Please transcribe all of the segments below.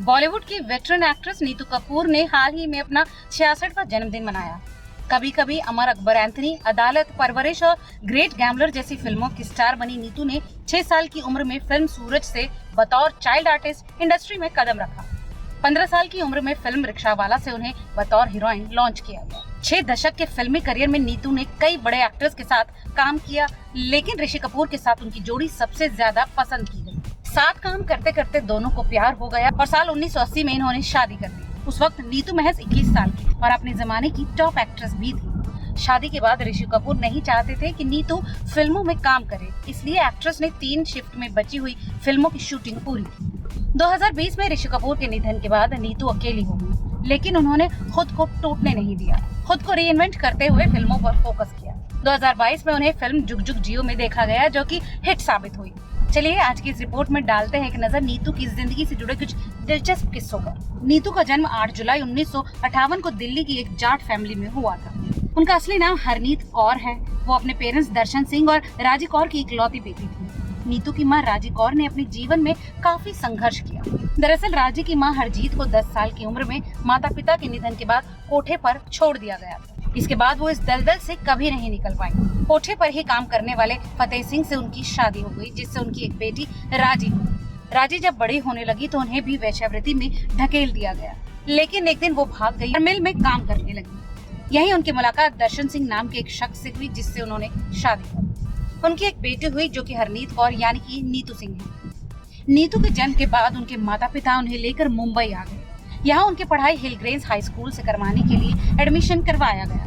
बॉलीवुड की veteran actress Neetu Kapoor ने हाल ही में अपना 66वां जन्मदिन मनाया। कभी कभी, अमर अकबर एंथनी, अदालत, परवरिश और ग्रेट गैम्बलर जैसी फिल्मों की स्टार बनी नीतू ने 6 साल की उम्र में फिल्म सूरज से बतौर चाइल्ड आर्टिस्ट इंडस्ट्री में कदम रखा। 15 साल की उम्र में फिल्म रिक्शावाला से उन्हें बतौर हीरोइन लॉन्च किया गया। 6 दशक के फिल्मी करियर में नीतू ने कई बड़े एक्टर्स के साथ काम किया, लेकिन ऋषि कपूर के साथ उनकी जोड़ी सबसे ज्यादा पसंद की गई। साथ काम करते करते दोनों को प्यार हो गया और साल 1980 में इन्होंने शादी कर ली। उस वक्त नीतू महज 21 साल की और अपने जमाने की टॉप एक्ट्रेस भी थी। शादी के बाद ऋषि कपूर नहीं चाहते थे कि नीतू फिल्मों में काम करे, इसलिए एक्ट्रेस ने 3 शिफ्ट में बची हुई फिल्मों की शूटिंग पूरी की। 2020 में ऋषि कपूर के निधन के बाद नीतू अकेली हो गई, लेकिन उन्होंने खुद को टूटने नहीं दिया। खुद को रीइन्वेंट करते हुए फिल्मों पर फोकस किया। 2022 में उन्हें फिल्म जुग जुग जियो में देखा गया, जो कि हिट साबित हुई। चलिए आज की इस रिपोर्ट में डालते हैं एक नजर नीतू की जिंदगी से जुड़े कुछ दिलचस्प किस्सों पर। नीतू का जन्म 8 जुलाई 1958 को दिल्ली की एक जाट फैमिली में हुआ था। उनका असली नाम हरनीत कौर है। वो अपने पेरेंट्स दर्शन सिंह और राजी कौर की इकलौती बेटी थी। नीतू की मां राजी कौर ने अपने जीवन में काफी संघर्ष किया। दरअसल राजी की मां हरजीत को 10 साल की उम्र में माता पिता के निधन के बाद कोठे पर छोड़ दिया गया था। इसके बाद वो इस दलदल से कभी नहीं निकल पाई। कोठे पर ही काम करने वाले फतेह सिंह से उनकी शादी हो गई, जिससे उनकी एक बेटी राजी हुई। राजी जब बड़ी होने लगी तो उन्हें भी वेश्यावृत्ति में ढकेल दिया गया, लेकिन एक दिन वो भाग गई और मिल में काम करने लगी। यहीं उनकी मुलाकात दर्शन सिंह नाम के एक शख्स से हुई, जिससे उन्होंने शादी की। उनकी एक बेटी हुई, जो कि हरनीत कौर यानी कि नीतू सिंह है। नीतू के जन्म के बाद उनके माता पिता उन्हें लेकर मुंबई आ गए। यहाँ उनकी पढ़ाई हिलग्रेन्स हाई स्कूल से करवाने के लिए एडमिशन करवाया गया।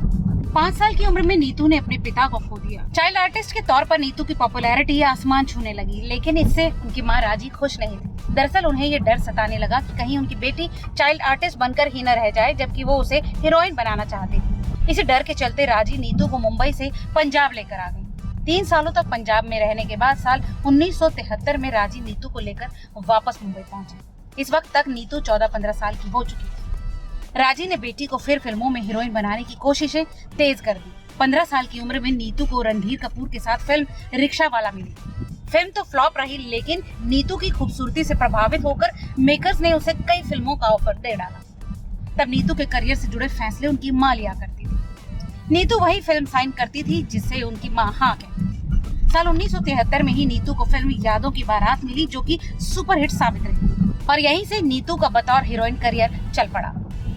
5 साल की उम्र में नीतू ने अपने पिता को खो दिया। चाइल्ड आर्टिस्ट के तौर पर नीतू की पॉपुलैरिटी आसमान छूने लगी, लेकिन इससे उनकी मां राजी खुश नहीं थी। दरअसल उन्हें ये डर सताने लगा कि कहीं उनकी बेटी चाइल्ड आर्टिस्ट बनकर ही न रह जाए, जबकि वो उसे हीरोइन बनाना चाहती थी। इसी डर के चलते राजी नीतू को मुंबई से पंजाब लेकर आ गई। 3 सालों तक पंजाब में रहने के बाद साल 1973 में राजी नीतू को लेकर वापस मुंबई पहुंची। इस वक्त तक नीतू 14-15 साल की हो चुकी थी। राजी ने बेटी को फिर फिल्मों में हीरोइन बनाने की कोशिशें तेज कर दी। 15 साल की उम्र में नीतू को रणधीर कपूर के साथ फिल्म रिक्शावाला मिली। फिल्म तो फ्लॉप रही, लेकिन नीतू की खूबसूरती से प्रभावित होकर मेकर्स ने उसे कई फिल्मों का ऑफर दे डाला। तब नीतू के करियर से जुड़े फैसले उनकी मां लिया करती थी। नीतू वही फिल्म साइन करती थी जिससे उनकी मां हाँ कहती। साल 1973 में ही नीतू को फिल्म यादों की बारात मिली, जो कि सुपरहिट साबित रही और यहीं से नीतू का बतौर हीरोइन करियर चल पड़ा।